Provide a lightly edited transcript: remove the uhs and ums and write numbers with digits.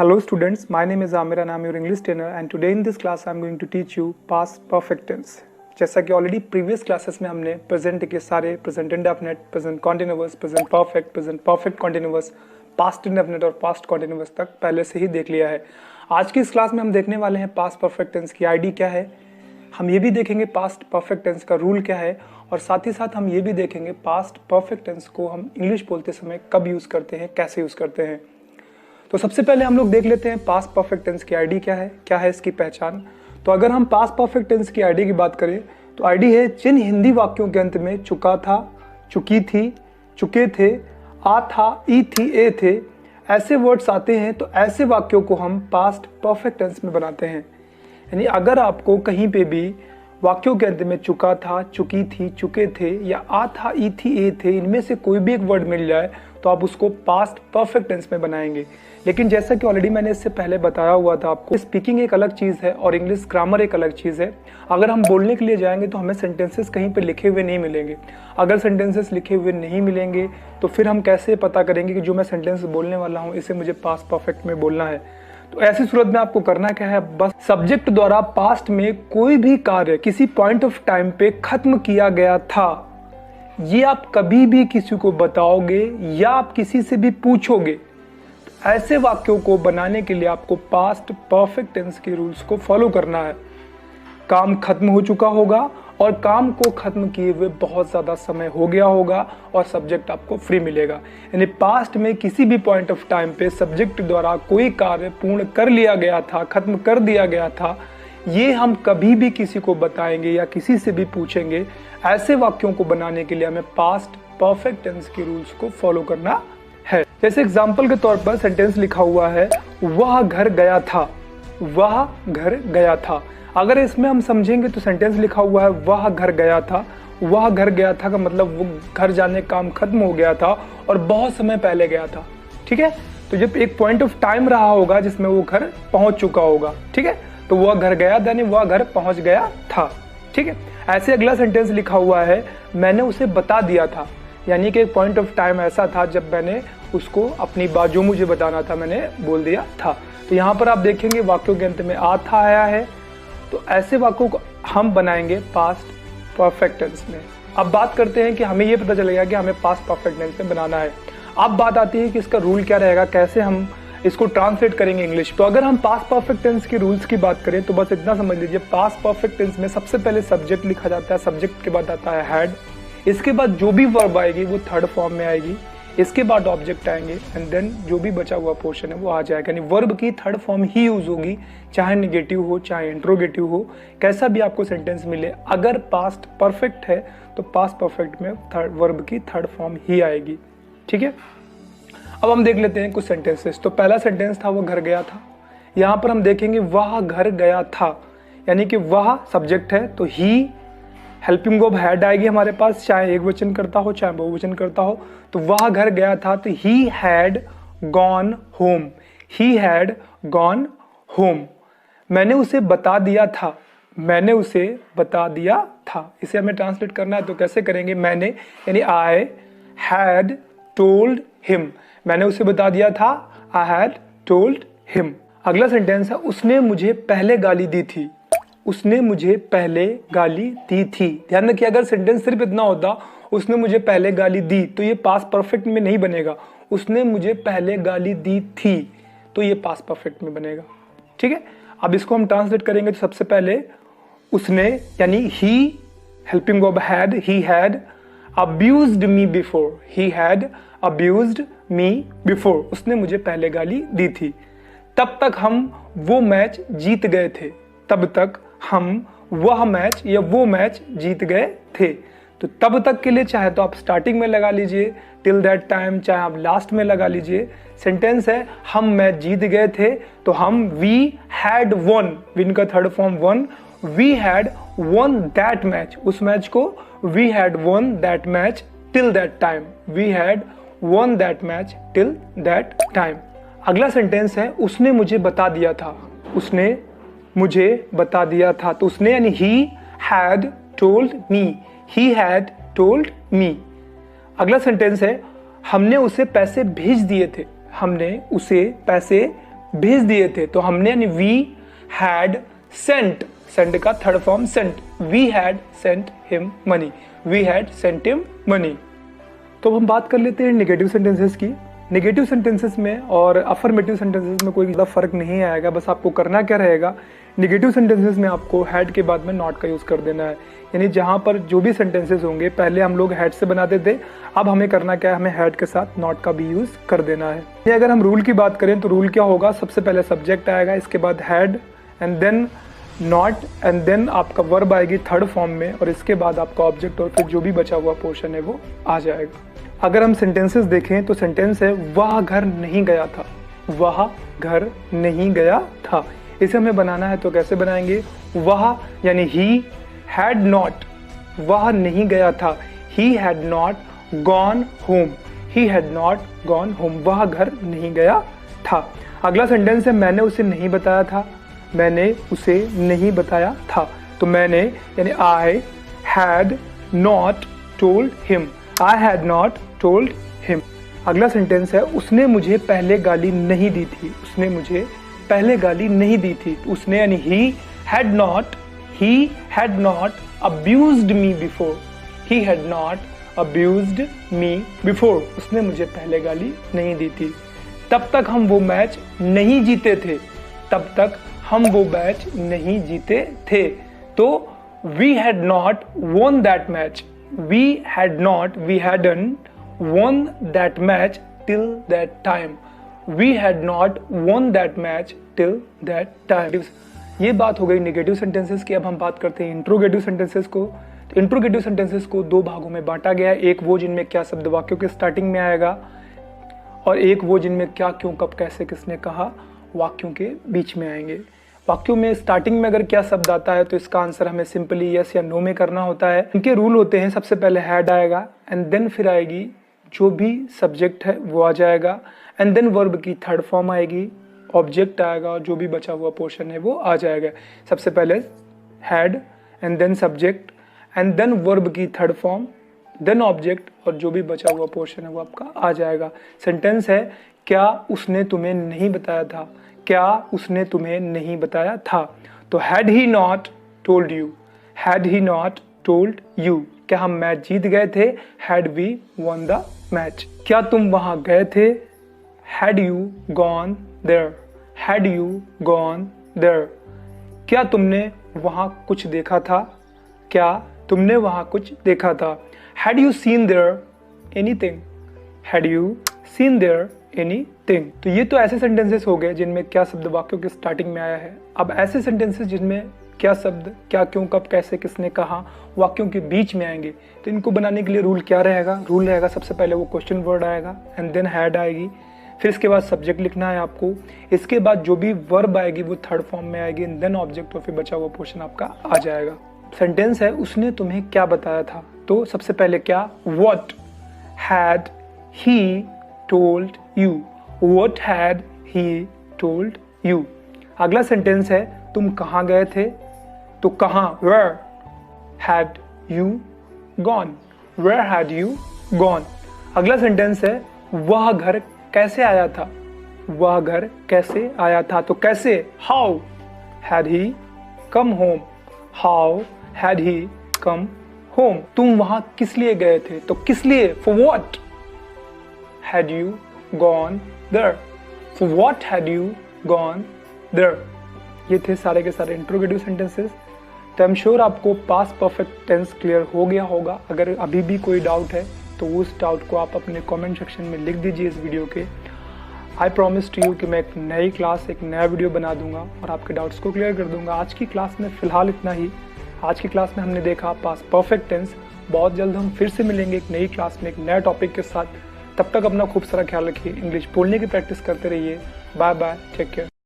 Hello students, my name is Amir and I am your English trainer and today in this class I am going to teach you past perfect tense। जैसा कि already previous classes में हमने present के सारे present indefinite, present continuous, present perfect continuous, past indefinite और past continuous तक पहले से ही देख लिया है। आज की इस क्लास में हम देखने वाले हैं पास्ट परफेक्ट टेंस की आईडी क्या है, हम ये भी देखेंगे पास्ट परफेक्ट टेंस का रूल क्या है और साथ ही साथ हम ये भी देखेंगे पास्ट परफेक्ट टेंस को हम इंग्लिश बोलते समय कब यूज़ करते हैं, कैसे यूज़ करते हैं। तो सबसे पहले हम लोग देख लेते हैं पास्ट परफेक्ट टेंस की आईडी क्या है इसकी पहचान। तो अगर हम पास्ट परफेक्ट टेंस की आईडी की बात करें तो आईडी है जिन हिंदी वाक्यों के अंत में चुका था, चुकी थी, चुके थे, आ था, ई थी, ए थे ऐसे वर्ड्स आते हैं तो ऐसे वाक्यों को हम पास्ट परफेक्ट टेंस में बनाते हैं। यानी अगर आपको कहीं पे भी वाक्यों के अंत में चुका था, चुकी थी, चुके थे या आ था, ई थी, ए थे इनमें से कोई भी एक वर्ड मिल जाए तो आप उसको पास्ट परफेक्ट टेंस में बनाएंगे। लेकिन जैसा कि ऑलरेडी मैंने इससे पहले बताया हुआ था आपको, स्पीकिंग एक अलग चीज़ है और इंग्लिश ग्रामर एक अलग चीज़ है। अगर हम बोलने के लिए जाएंगे तो हमें सेंटेंसेस कहीं पे लिखे हुए नहीं मिलेंगे। अगर सेंटेंसेस लिखे हुए नहीं मिलेंगे तो फिर हम कैसे पता करेंगे कि जो मैं सेंटेंस बोलने वाला हूँ इसे मुझे पास्ट परफेक्ट में बोलना है। तो ऐसी सूरत में आपको करना क्या है, बस सब्जेक्ट द्वारा पास्ट में कोई भी कार्य किसी पॉइंट ऑफ टाइम पे खत्म किया गया था, ये आप कभी भी किसी को बताओगे या आप किसी से भी पूछोगे तो ऐसे वाक्यों को बनाने के लिए आपको पास्ट परफेक्ट टेंस के रूल्स को फॉलो करना है। काम खत्म हो चुका होगा और काम को खत्म किए हुए बहुत ज़्यादा समय हो गया होगा और सब्जेक्ट आपको फ्री मिलेगा। यानी पास्ट में किसी भी पॉइंट ऑफ टाइम पे सब्जेक्ट द्वारा कोई कार्य पूर्ण कर लिया गया था, खत्म कर दिया गया था, ये हम कभी भी किसी को बताएंगे या किसी से भी पूछेंगे। ऐसे वाक्यों को बनाने के लिए हमें पास्ट परफेक्ट टेंस के रूल्स को फॉलो करना है। जैसे एग्जाम्पल के तौर पर सेंटेंस लिखा हुआ है वह घर गया था, वह घर गया था। अगर इसमें हम समझेंगे तो सेंटेंस लिखा हुआ है वह घर गया था, वह घर गया था का मतलब वो घर जाने का काम खत्म हो गया था और बहुत समय पहले गया था। ठीक है, तो जब एक पॉइंट ऑफ टाइम रहा होगा जिसमें वो घर पहुंच चुका होगा, ठीक है, तो वह घर गया था यानी वह घर पहुंच गया था। ठीक है, ऐसे अगला सेंटेंस लिखा हुआ है मैंने उसे बता दिया था, यानी कि एक पॉइंट ऑफ टाइम ऐसा था जब मैंने उसको अपनी बात जो मुझे बताना था मैंने बोल दिया था। तो यहाँ पर आप देखेंगे वाक्यों के अंत में आ था आया है, तो ऐसे वाक्यों को हम बनाएंगे पास्ट परफेक्ट टेंस में। अब बात करते हैं कि हमें ये पता चलेगा कि हमें पास्ट परफेक्ट टेंस में बनाना है। अब बात आती है कि इसका रूल क्या रहेगा, कैसे हम इसको ट्रांसलेट करेंगे इंग्लिश। तो अगर हम पास्ट परफेक्ट टेंस के रूल्स की बात करें तो बस इतना समझ लीजिए, पास्ट परफेक्ट टेंस में सबसे पहले सब्जेक्ट लिखा जाता है, सब्जेक्ट के बाद आता है हैड, इसके बाद जो भी वर्ब आएगी वो थर्ड फॉर्म में आएगी, इसके बाद ऑब्जेक्ट आएंगे एंड देन जो भी बचा हुआ पोर्शन है वो आ जाएगा। यानी वर्ब की थर्ड फॉर्म ही यूज होगी, चाहे निगेटिव हो चाहे इंट्रोगेटिव हो, कैसा भी आपको सेंटेंस मिले। अगर पास्ट परफेक्ट है तो पास्ट परफेक्ट में वर्ब की थर्ड फॉर्म ही आएगी। ठीक है, अब हम देख लेते हैं कुछ सेंटेंसेस। तो पहला सेंटेंस था वो घर गया था। यहाँ पर हम देखेंगे वह घर गया था, यानी कि वह सब्जेक्ट है तो ही हेल्पिंग वर्ब हैड आएगी हमारे पास, चाहे एक वचन करता हो चाहे बहुवचन करता हो। तो वह घर गया था तो he had gone home, he had gone home. मैंने उसे बता दिया था, मैंने उसे बता दिया था। इसे हमें ट्रांसलेट करना है तो कैसे करेंगे, मैंने यानी आई हैड टोल्ड हिम, मैंने उसे बता दिया था, आई हैड टोल्ड हिम। अगला सेंटेंस है उसने मुझे पहले गाली दी थी, उसने मुझे पहले गाली दी थी। ध्यान रखिए अगर सेंटेंस सिर्फ इतना होता उसने मुझे पहले गाली दी तो ये पास्ट परफेक्ट में नहीं बनेगा, उसने मुझे पहले गाली दी थी तो ये पास्ट परफेक्ट में बनेगा। ठीक है, अब इसको हम ट्रांसलेट करेंगे तो सबसे पहले उसने यानी he helping verb had, he had abused me before, he had abused me before, उसने मुझे पहले गाली दी थी। तब तक हम वो मैच जीत गए थे, तब तक हम वह मैच या वो मैच जीत गए थे। तो तब तक के लिए चाहे तो आप स्टार्टिंग में लगा लीजिए टिल दैट टाइम, चाहे आप लास्ट में लगा लीजिए। सेंटेंस है हम मैच जीत गए थे तो हम वी हैड वन, विन का third form won, we had won that match, उस मैच को we had won that match till that time, we had won that match till that time. अगला सेंटेंस है उसने मुझे बता दिया था, उसने मुझे बता दिया था। तो उसने यानी he had told me, he had told me. अगला सेंटेंस है हमने उसे पैसे भेज दिए थे, हमने उसे पैसे भेज दिए थे, तो हमने यानी वी हैड सेंट, सेंट का third form sent, we had sent him money, we had sent him money. तो हम बात कर लेते हैं नेगेटिव सेंटेंसेस की। नेगेटिव सेंटेंसेस में और अफर्मेटिव सेंटेंसेस में कोई ज़्यादा फर्क नहीं आएगा, बस आपको करना क्या रहेगा, नेगेटिव सेंटेंसेस में आपको हैड के बाद में नॉट का यूज़ कर देना है। यानी जहाँ पर जो भी सेंटेंसेस होंगे, पहले हम लोग हैड से बनाते थे, अब हमें करना क्या है, हमें हैड के साथ नॉट का भी यूज़ कर देना है। अगर हम रूल की बात करें तो रूल क्या होगा, सबसे पहले सब्जेक्ट आएगा, इसके बाद had and then not and then आपका वर्ब आएगी थर्ड फॉर्म में, और इसके बाद आपका ऑब्जेक्ट और फिर जो भी बचा हुआ पोर्शन है वो आ जाएगा। अगर हम सेंटेंसेस देखें तो सेंटेंस है वह घर नहीं गया था, वह घर नहीं गया था। इसे हमें बनाना है तो कैसे बनाएंगे, वह यानी ही हैड नॉट, वह नहीं गया था, he had not gone home, he had not gone home, वह घर नहीं गया था। अगला सेंटेंस है मैंने उसे नहीं बताया था, मैंने उसे नहीं बताया था। तो मैंने यानी I had not told him, I had not told him. अगला सेंटेंस है उसने मुझे पहले गाली नहीं दी थी, उसने मुझे पहले गाली नहीं दी थी। उसने यानी he had not abused me before, he had not abused me before, उसने मुझे पहले गाली नहीं दी थी। तब तक हम वो मैच नहीं जीते थे, तब तक हम वो मैच नहीं जीते थे। तो we had not won that match, we hadn't won that match till that time, we had not won that match till that time। ये बात हो गई नेगेटिव सेंटेंसेस की। अब हम बात करते हैं इंट्रोगेटिव सेंटेंसेस को। तो इंट्रोगेटिव सेंटेंसेस को दो भागों में बांटा गया है, एक वो जिनमें क्या शब्द वाक्यों के स्टार्टिंग में आएगा, और एक वो जिनमें क्या, क्यों, कब, कैसे, किसने कहा वाक्यों के बीच में आएंगे। वाक्यों में स्टार्टिंग में अगर क्या शब्द आता है तो इसका आंसर हमें सिंपली यस या नो में करना होता है। इनके रूल होते हैं, सबसे पहले हैड आएगा एंड देन फिर आएगी जो भी सब्जेक्ट है वो आ जाएगा, एंड देन वर्ब की थर्ड फॉर्म आएगी, ऑब्जेक्ट आएगा और जो भी बचा हुआ पोर्शन है वो आ जाएगा। सबसे पहले had and then subject and then verb की थर्ड फॉर्म, देन ऑब्जेक्ट और जो भी बचा हुआ पोर्शन है वो आपका आ जाएगा। सेंटेंस है क्या उसने तुम्हें नहीं बताया था, क्या उसने तुम्हें नहीं बताया था। तो had he not told you, had he not told you, क्या हम मैच जीत गए थे, had we won the match. क्या तुम वहां गए थे, had you gone there, had you gone there. क्या तुमने वहां कुछ देखा था, क्या तुमने वहां कुछ देखा था। Had you seen there anything, had you seen there anything. तो ये तो ऐसे सेंटेंसेस हो गए जिनमें क्या शब्द वाक्यों के स्टार्टिंग में आया है। अब ऐसे सेंटेंसेस जिनमें क्या शब्द क्या, क्यों, कब, कैसे, किसने कहा वाक्यों के बीच में आएंगे, तो इनको बनाने के लिए रूल क्या रहेगा, रूल रहेगा सबसे पहले वो क्वेश्चन वर्ड आएगा एंड देन हैड आएगी, फिर इसके बाद सब्जेक्ट लिखना है आपको, इसके बाद जो भी वर्ब आएगी वो थर्ड फॉर्म में आएगी एंड देन ऑब्जेक्ट और फिर बचा हुआ पोर्शन आपका आ जाएगा। सेंटेंस है उसने तुम्हें क्या बताया था, तो सबसे पहले क्या, what had he told you, what had he told you. अगला सेंटेंस है तुम कहाँ गए थे, तो कहाँ, where had you gone, where had you gone. अगला सेंटेंस है वह घर कैसे आया था, वह घर कैसे आया था, तो कैसे, how had he come home, how had he come home. तुम वहां किस लिए गए थे, तो किस लिए, for what had you gone there, for what had you gone there. ये थे सारे के सारे इंट्रोगेटिव सेंटेंसेस। तो आई एम श्योर आपको पास्ट परफेक्ट टेंस क्लियर हो गया होगा। अगर अभी भी कोई डाउट है तो उस डाउट को आप अपने कमेंट सेक्शन में लिख दीजिए इस वीडियो के। आई प्रॉमिस टू यू कि मैं एक नई क्लास, एक नया वीडियो बना दूंगा और आपके डाउट्स को क्लियर कर दूंगा। आज की क्लास में फिलहाल इतना ही। आज की क्लास में हमने देखा पास्ट परफेक्ट टेंस। बहुत जल्द हम फिर से मिलेंगे एक नई क्लास में एक नया टॉपिक के साथ। तब तक अपना खूब सारा ख्याल रखिए, इंग्लिश बोलने की प्रैक्टिस करते रहिए। Bye bye, take care.